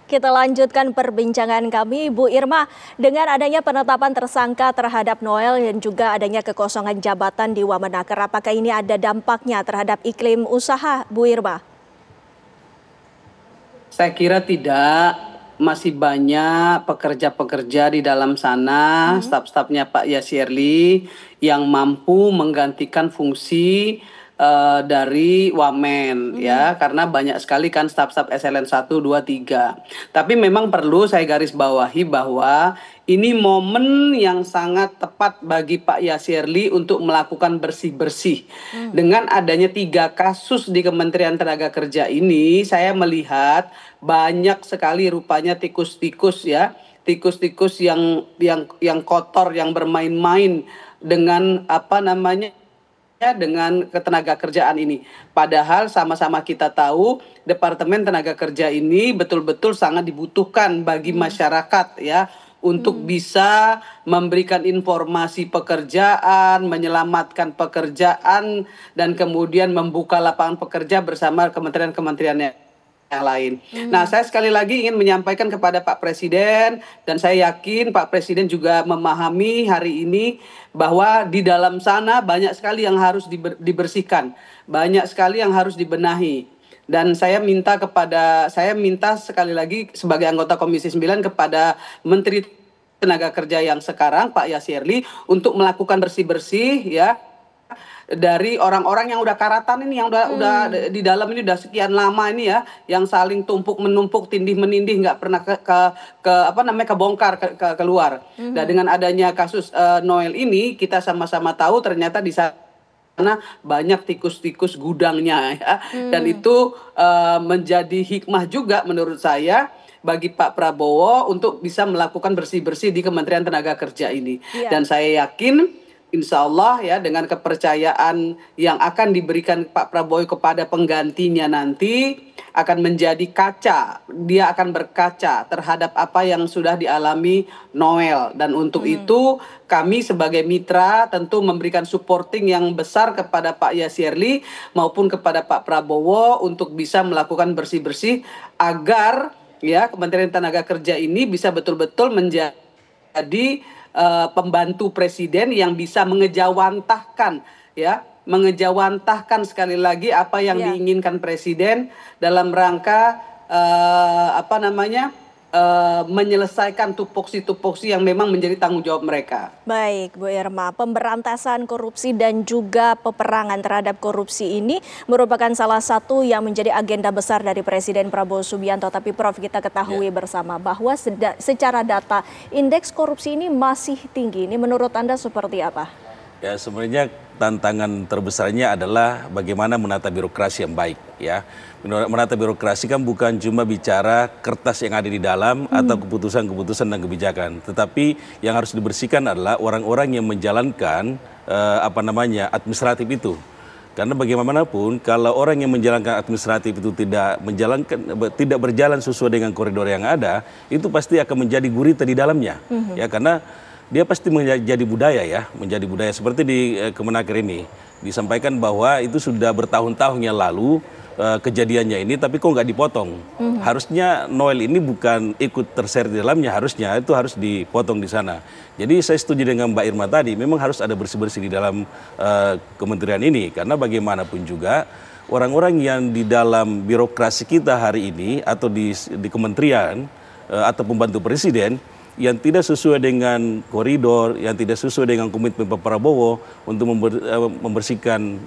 Kita lanjutkan perbincangan kami, Bu Irma. Dengan adanya penetapan tersangka terhadap Noel dan juga adanya kekosongan jabatan di Wamenaker, apakah ini ada dampaknya terhadap iklim usaha, Bu Irma? Saya kira tidak. Masih banyak pekerja-pekerja di dalam sana, staf-stafnya Pak Yasirli yang mampu menggantikan fungsi dari Wamen ya, karena banyak sekali kan staf-staf SLN 1, 2, 3. Tapi memang perlu saya garis bawahi bahwa ini momen yang sangat tepat bagi Pak Yasirli untuk melakukan bersih-bersih. Dengan adanya 3 kasus di Kementerian Tenaga Kerja ini, saya melihat banyak sekali rupanya tikus-tikus ya, tikus-tikus yang kotor, yang bermain-main dengan dengan ketenaga kerjaan ini. Padahal sama-sama kita tahu Departemen Tenaga Kerja ini betul-betul sangat dibutuhkan bagi masyarakat ya, untuk bisa memberikan informasi pekerjaan, menyelamatkan pekerjaan, dan kemudian membuka lapangan pekerja bersama kementerian-kementerian yang lain. Nah, saya sekali lagi ingin menyampaikan kepada Pak Presiden, dan saya yakin Pak Presiden juga memahami hari ini bahwa di dalam sana banyak sekali yang harus dibersihkan, banyak sekali yang harus dibenahi. Dan saya minta sekali lagi sebagai anggota Komisi 9 kepada Menteri Tenaga Kerja yang sekarang, Pak Yasirli, untuk melakukan bersih-bersih ya, dari orang-orang yang udah karatan ini, yang udah di dalam ini udah sekian lama ini ya, yang saling tumpuk menumpuk, tindih menindih, nggak pernah kebongkar keluar. Dan dengan adanya kasus Noel ini, kita sama-sama tahu ternyata di sana banyak tikus-tikus gudangnya ya, dan itu menjadi hikmah juga menurut saya bagi Pak Prabowo untuk bisa melakukan bersih-bersih di Kementerian Tenaga Kerja ini. Dan saya yakin insya Allah ya, dengan kepercayaan yang akan diberikan Pak Prabowo kepada penggantinya nanti akan menjadi kaca. Dia akan berkaca terhadap apa yang sudah dialami Noel. Dan untuk itu kami sebagai mitra tentu memberikan supporting yang besar kepada Pak Yasirli maupun kepada Pak Prabowo untuk bisa melakukan bersih-bersih agar ya Kementerian Tenaga Kerja ini bisa betul-betul menjadi pembantu presiden yang bisa mengejawantahkan ya, mengejawantahkan sekali lagi apa yang diinginkan presiden dalam rangka menyelesaikan tupoksi-tupoksi yang memang menjadi tanggung jawab mereka. Baik, Bu Irma, pemberantasan korupsi dan juga peperangan terhadap korupsi ini merupakan salah satu yang menjadi agenda besar dari Presiden Prabowo Subianto. Tapi Prof, kita ketahui bersama bahwa secara data indeks korupsi ini masih tinggi. Ini menurut Anda seperti apa? Ya, sebenarnya tantangan terbesarnya adalah bagaimana menata birokrasi yang baik ya. Menata birokrasi kan bukan cuma bicara kertas yang ada di dalam atau keputusan-keputusan dan kebijakan, tetapi yang harus dibersihkan adalah orang-orang yang menjalankan administratif itu. Karena bagaimanapun kalau orang yang menjalankan administratif itu tidak berjalan sesuai dengan koridor yang ada, itu pasti akan menjadi gurita di dalamnya. Ya, karena dia pasti menjadi budaya ya, menjadi budaya seperti di Kemenaker ini. Disampaikan bahwa itu sudah bertahun-tahun yang lalu kejadiannya ini, tapi kok nggak dipotong. Harusnya Noel ini bukan ikut terseret di dalamnya, harusnya itu harus dipotong di sana. Jadi saya setuju dengan Mbak Irma tadi, memang harus ada bersih-bersih di dalam kementerian ini, karena bagaimanapun juga orang-orang yang di dalam birokrasi kita hari ini atau di kementerian atau pembantu presiden yang tidak sesuai dengan koridor, yang tidak sesuai dengan komitmen Pak Prabowo untuk membersihkan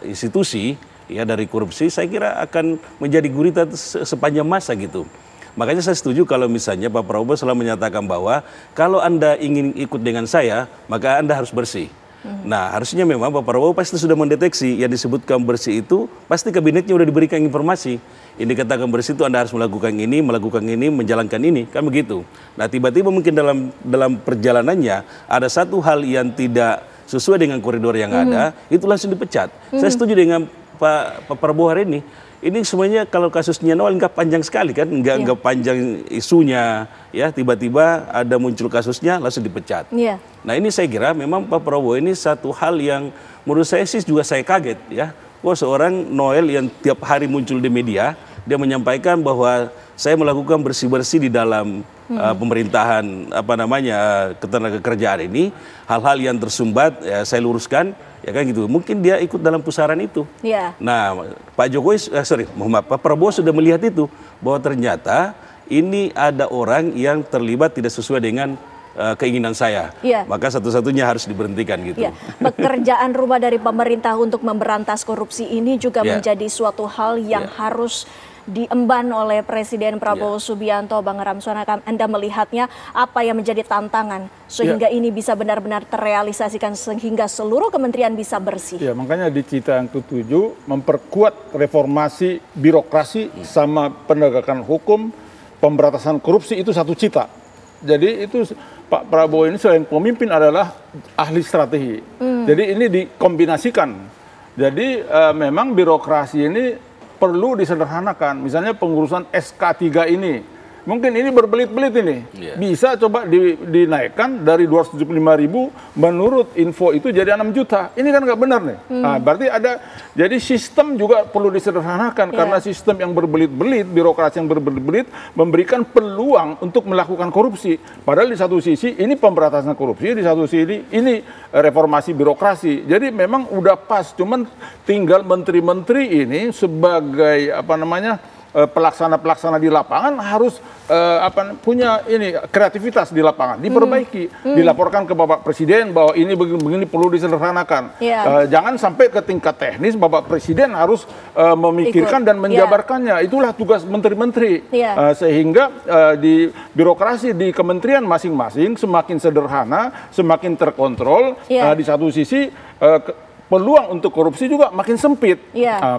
institusi ya dari korupsi, saya kira akan menjadi gurita sepanjang masa gitu. Makanya saya setuju kalau misalnya Pak Prabowo selalu menyatakan bahwa kalau Anda ingin ikut dengan saya, maka Anda harus bersih. Nah, harusnya memang Pak Prabowo pasti sudah mendeteksi yang disebutkan bersih itu, pasti kabinetnya sudah diberikan informasi. Ini katakan bersih itu Anda harus melakukan ini, menjalankan ini, kan begitu. Nah, tiba-tiba mungkin dalam perjalanannya ada satu hal yang tidak sesuai dengan koridor yang ada, itu langsung dipecat. Saya setuju dengan Pak Prabowo hari ini. Ini semuanya kalau kasusnya Noel nggak panjang sekali kan, nggak panjang isunya, ya tiba-tiba ada muncul kasusnya langsung dipecat. Nah, ini saya kira memang Pak Prabowo ini satu hal yang menurut saya sih juga saya kaget ya. Seorang Noel yang tiap hari muncul di media dia menyampaikan bahwa saya melakukan bersih-bersih di dalam pemerintahan ketenagakerjaan ini, hal-hal yang tersumbat saya luruskan, ya kan gitu. Mungkin dia ikut dalam pusaran itu. Yeah. Nah, Pak Prabowo sudah melihat itu, bahwa ternyata ini ada orang yang terlibat tidak sesuai dengan keinginan saya. Yeah. Maka satu-satunya harus diberhentikan gitu. Yeah. Pekerjaan rumah dari pemerintah untuk memberantas korupsi ini juga menjadi suatu hal yang harus diemban oleh Presiden Prabowo Subianto. Bang Ramson, Anda melihatnya apa yang menjadi tantangan sehingga ini bisa benar-benar terrealisasikan sehingga seluruh kementerian bisa bersih? Ya, makanya di Cita yang ke-7 memperkuat reformasi birokrasi sama penegakan hukum, pemberantasan korupsi itu satu cita. Jadi itu Pak Prabowo ini selain pemimpin adalah ahli strategi. Jadi ini dikombinasikan. Jadi memang birokrasi ini perlu disederhanakan. Misalnya pengurusan SK3 ini. Mungkin ini berbelit-belit ini. Bisa coba dinaikkan dari 275.000 menurut info itu jadi 6 juta. Ini kan nggak benar nih. Nah, berarti jadi sistem juga perlu disederhanakan karena sistem yang berbelit-belit, birokrasi yang berbelit-belit memberikan peluang untuk melakukan korupsi. Padahal di satu sisi ini pemberantasan korupsi, di satu sisi ini reformasi birokrasi. Jadi memang udah pas, cuman tinggal menteri-menteri ini sebagai pelaksana-pelaksana di lapangan harus punya ini kreativitas di lapangan, diperbaiki, dilaporkan ke Bapak Presiden bahwa ini begini perlu disederhanakan. Jangan sampai ke tingkat teknis Bapak Presiden harus memikirkan dan menjabarkannya. Itulah tugas menteri-menteri. Sehingga di birokrasi di kementerian masing-masing semakin sederhana, semakin terkontrol. Di satu sisi peluang untuk korupsi juga makin sempit.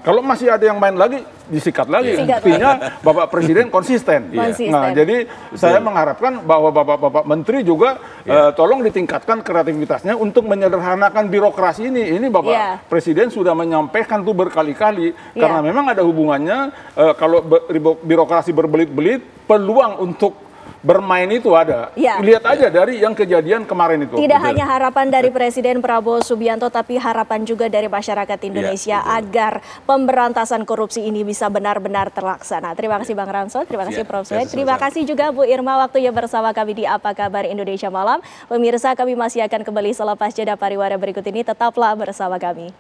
Kalau masih ada yang main lagi, disikat lagi. Artinya Bapak Presiden konsisten. Nah, jadi saya mengharapkan bahwa Bapak-Bapak Menteri juga tolong ditingkatkan kreativitasnya untuk menyederhanakan birokrasi ini. Ini Bapak Presiden sudah menyampaikan tuh berkali-kali. Karena memang ada hubungannya, kalau birokrasi berbelit-belit, peluang untuk bermain itu ada. Lihat aja dari yang kejadian kemarin itu. Tidak hanya harapan dari Presiden Prabowo Subianto, tapi harapan juga dari masyarakat Indonesia agar pemberantasan korupsi ini bisa benar-benar terlaksana. Terima kasih Bang Ramson, terima kasih Prof. Suhaid, terima kasih juga Bu Irma waktunya bersama kami di Apa Kabar Indonesia Malam. Pemirsa, kami masih akan kembali selepas jeda pariwara berikut ini. Tetaplah bersama kami.